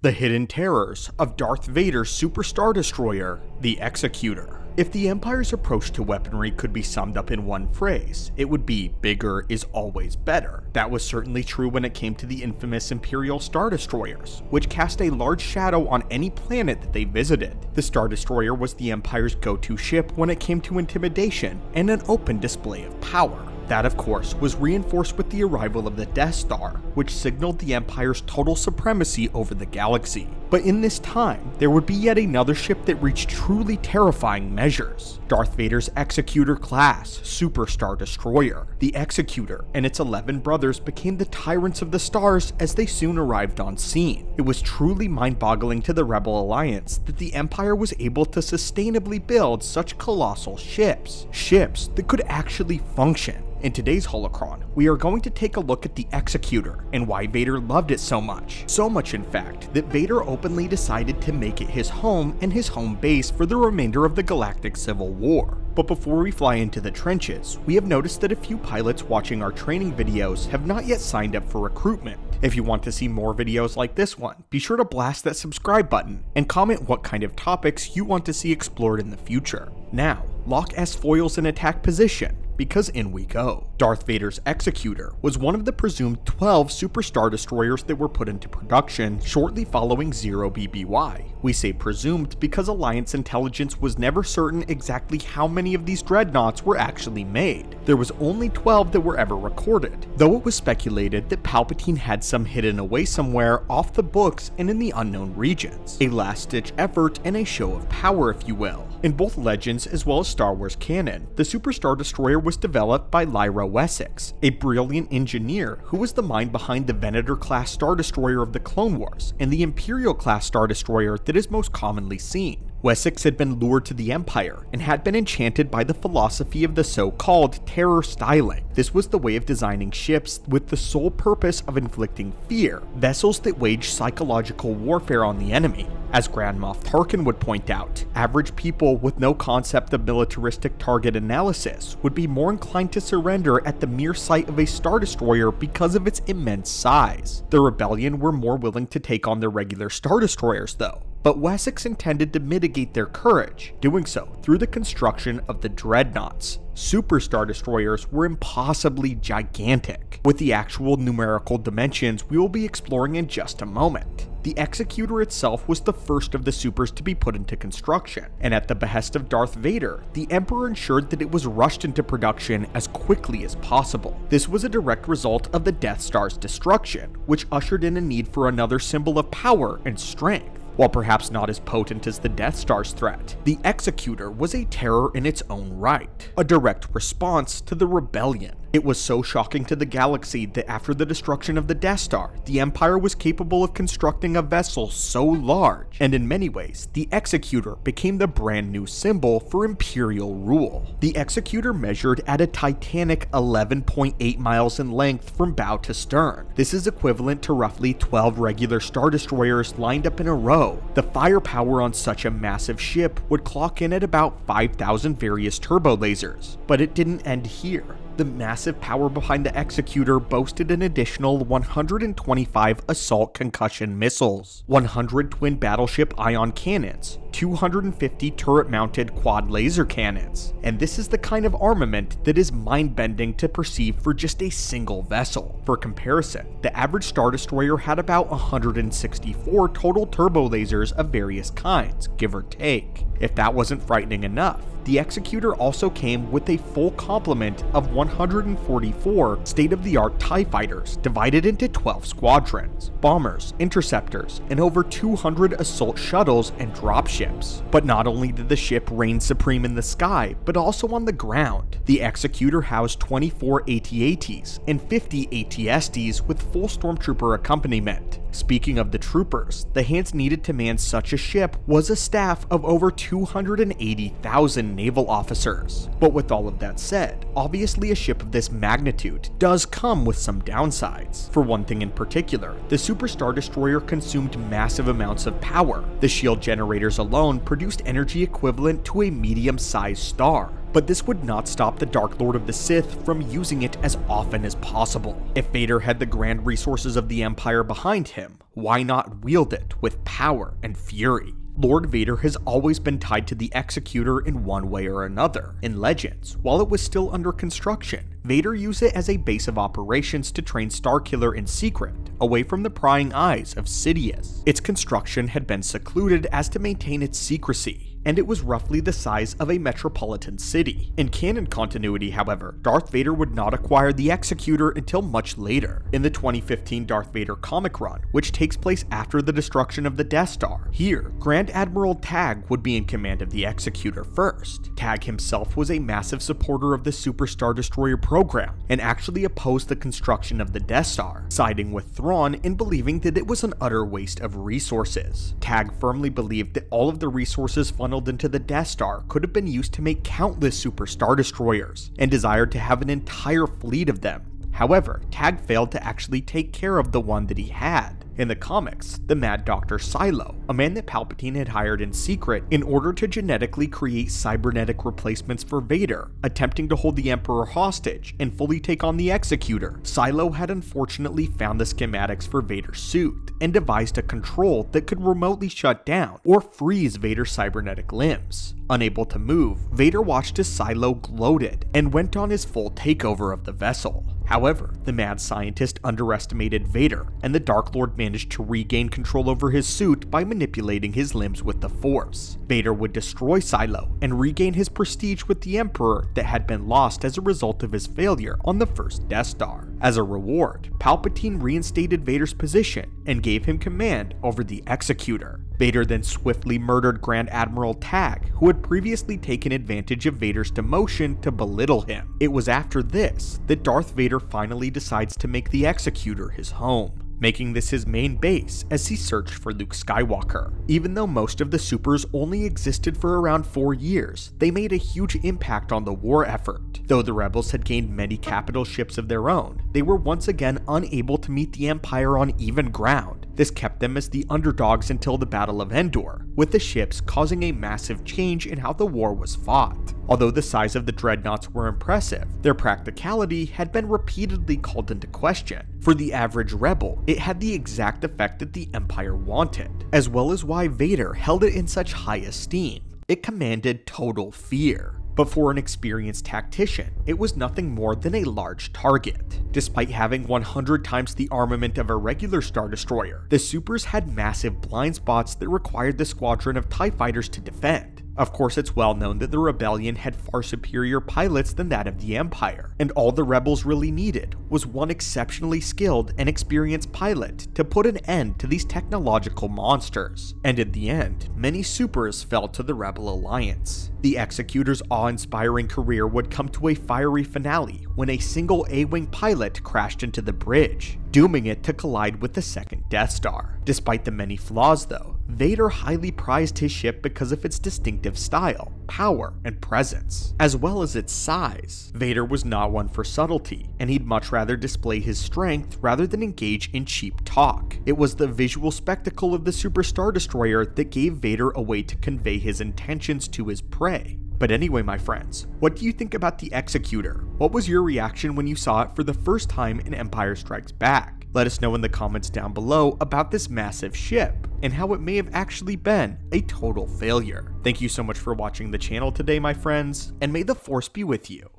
The hidden terrors of Darth Vader's Super Star Destroyer, the Executor. If the Empire's approach to weaponry could be summed up in one phrase, it would be bigger is always better. That was certainly true when it came to the infamous Imperial Star Destroyers, which cast a large shadow on any planet that they visited. The Star Destroyer was the Empire's go-to ship when it came to intimidation and an open display of power. That, of course, was reinforced with the arrival of the Death Star, which signaled the Empire's total supremacy over the galaxy. But in this time, there would be yet another ship that reached truly terrifying measures. Darth Vader's Executor class Super Star Destroyer. The Executor and its 11 brothers became the tyrants of the stars as they soon arrived on scene. It was truly mind-boggling to the Rebel Alliance that the Empire was able to sustainably build such colossal ships. Ships that could actually function. In today's holocron, we are going to take a look at the Executor and why Vader loved it so much. So much, in fact, that Vader openly decided to make it his home and his home base for the remainder of the Galactic Civil War. But before we fly into the trenches, we have noticed that a few pilots watching our training videos have not yet signed up for recruitment. If you want to see more videos like this one, be sure to blast that subscribe button and comment what kind of topics you want to see explored in the future. Now, lock S foils in attack position, because in we go. Darth Vader's Executor was one of the presumed 12 Super Star Destroyers that were put into production shortly following 0 BBY. We say presumed because Alliance intelligence was never certain exactly how many of these dreadnoughts were actually made. There was only 12 that were ever recorded, though it was speculated that Palpatine had some hidden away somewhere off the books and in the unknown regions. A last-ditch effort and a show of power, if you will. In both Legends as well as Star Wars canon, the Super Star Destroyer was developed by Lyra Wessex, a brilliant engineer who was the mind behind the Venator-class Star Destroyer of the Clone Wars and the Imperial-class Star Destroyer that is most commonly seen. Wessex had been lured to the Empire and had been enchanted by the philosophy of the so-called terror styling. This was the way of designing ships with the sole purpose of inflicting fear, vessels that wage psychological warfare on the enemy. As Grand Moff Tarkin would point out, average people with no concept of militaristic target analysis would be more inclined to surrender at the mere sight of a Star Destroyer because of its immense size. The Rebellion were more willing to take on their regular Star Destroyers though. But Wessex intended to mitigate their courage, doing so through the construction of the Dreadnoughts. Super Star Destroyers were impossibly gigantic, with the actual numerical dimensions we will be exploring in just a moment. The Executor itself was the first of the supers to be put into construction, and at the behest of Darth Vader, the Emperor ensured that it was rushed into production as quickly as possible. This was a direct result of the Death Star's destruction, which ushered in a need for another symbol of power and strength. While perhaps not as potent as the Death Star's threat, the Executor was a terror in its own right, a direct response to the Rebellion. It was so shocking to the galaxy that after the destruction of the Death Star, the Empire was capable of constructing a vessel so large, and in many ways, the Executor became the brand new symbol for Imperial rule. The Executor measured at a titanic 11.8 miles in length from bow to stern. This is equivalent to roughly 12 regular Star Destroyers lined up in a row. The firepower on such a massive ship would clock in at about 5,000 various turbo lasers. But it didn't end here. The massive power behind the Executor boasted an additional 125 assault concussion missiles, 100 twin battleship ion cannons, 250 turret-mounted quad laser cannons, and this is the kind of armament that is mind-bending to perceive for just a single vessel. For comparison, the average Star Destroyer had about 164 total turbo lasers of various kinds, give or take. If that wasn't frightening enough, the Executor also came with a full complement of 144 state-of-the-art TIE fighters divided into 12 squadrons, bombers, interceptors, and over 200 assault shuttles and dropships. But not only did the ship reign supreme in the sky, but also on the ground. The Executor housed 24 AT-ATs and 50 AT-STs with full stormtrooper accompaniment. Speaking of the troopers, the hands needed to man such a ship was a staff of over 280,000 naval officers. But with all of that said, obviously a ship of this magnitude does come with some downsides. For one thing in particular, the Super Star Destroyer consumed massive amounts of power. The shield generators alone produced energy equivalent to a medium-sized star. But this would not stop the Dark Lord of the Sith from using it as often as possible. If Vader had the grand resources of the Empire behind him, why not wield it with power and fury? Lord Vader has always been tied to the Executor in one way or another. In Legends, while it was still under construction, Vader used it as a base of operations to train Starkiller in secret, away from the prying eyes of Sidious. Its construction had been secluded as to maintain its secrecy, and it was roughly the size of a metropolitan city. In canon continuity, however, Darth Vader would not acquire the Executor until much later. In the 2015 Darth Vader comic run, which takes place after the destruction of the Death Star, here, Grand Admiral Tag would be in command of the Executor first. Tag himself was a massive supporter of the Super Star Destroyer program, and actually opposed the construction of the Death Star, siding with Thrawn in believing that it was an utter waste of resources. Tag firmly believed that all of the resources funneled into the Death Star could have been used to make countless Super Star Destroyers, and desired to have an entire fleet of them. However, Tag failed to actually take care of the one that he had. In the comics, the Mad Dr. Silo, a man that Palpatine had hired in secret in order to genetically create cybernetic replacements for Vader, attempting to hold the Emperor hostage and fully take on the Executor, Silo had unfortunately found the schematics for Vader's suit and devised a control that could remotely shut down or freeze Vader's cybernetic limbs. Unable to move, Vader watched as Silo gloated and went on his full takeover of the vessel. However, the mad scientist underestimated Vader, and the Dark Lord managed to regain control over his suit by manipulating his limbs with the Force. Vader would destroy Silo and regain his prestige with the Emperor that had been lost as a result of his failure on the first Death Star. As a reward, Palpatine reinstated Vader's position and gave him command over the Executor. Vader then swiftly murdered Grand Admiral Tag, who had previously taken advantage of Vader's demotion to belittle him. It was after this that Darth Vader finally decides to make the Executor his home, making this his main base as he searched for Luke Skywalker. Even though most of the Supers only existed for around 4 years, they made a huge impact on the war effort. Though the Rebels had gained many capital ships of their own, they were once again unable to meet the Empire on even ground. This kept them as the underdogs until the Battle of Endor, with the ships causing a massive change in how the war was fought. Although the size of the dreadnoughts were impressive, their practicality had been repeatedly called into question. For the average rebel, it had the exact effect that the Empire wanted, as well as why Vader held it in such high esteem. It commanded total fear. But for an experienced tactician, it was nothing more than a large target. Despite having 100 times the armament of a regular Star Destroyer, the Supers had massive blind spots that required the squadron of TIE fighters to defend. Of course, it's well known that the Rebellion had far superior pilots than that of the Empire, and all the Rebels really needed was one exceptionally skilled and experienced pilot to put an end to these technological monsters. And in the end, many Supers fell to the Rebel Alliance. The Executor's awe-inspiring career would come to a fiery finale when a single A-Wing pilot crashed into the bridge, dooming it to collide with the second Death Star. Despite the many flaws though, Vader highly prized his ship because of its distinctive style, power, and presence, as well as its size. Vader was not one for subtlety, and he'd much rather display his strength rather than engage in cheap talk. It was the visual spectacle of the Super Star Destroyer that gave Vader a way to convey his intentions to his prey. But anyway, my friends, what do you think about the Executor? What was your reaction when you saw it for the first time in Empire Strikes Back? Let us know in the comments down below about this massive ship, and how it may have actually been a total failure. Thank you so much for watching the channel today, my friends, and may the Force be with you.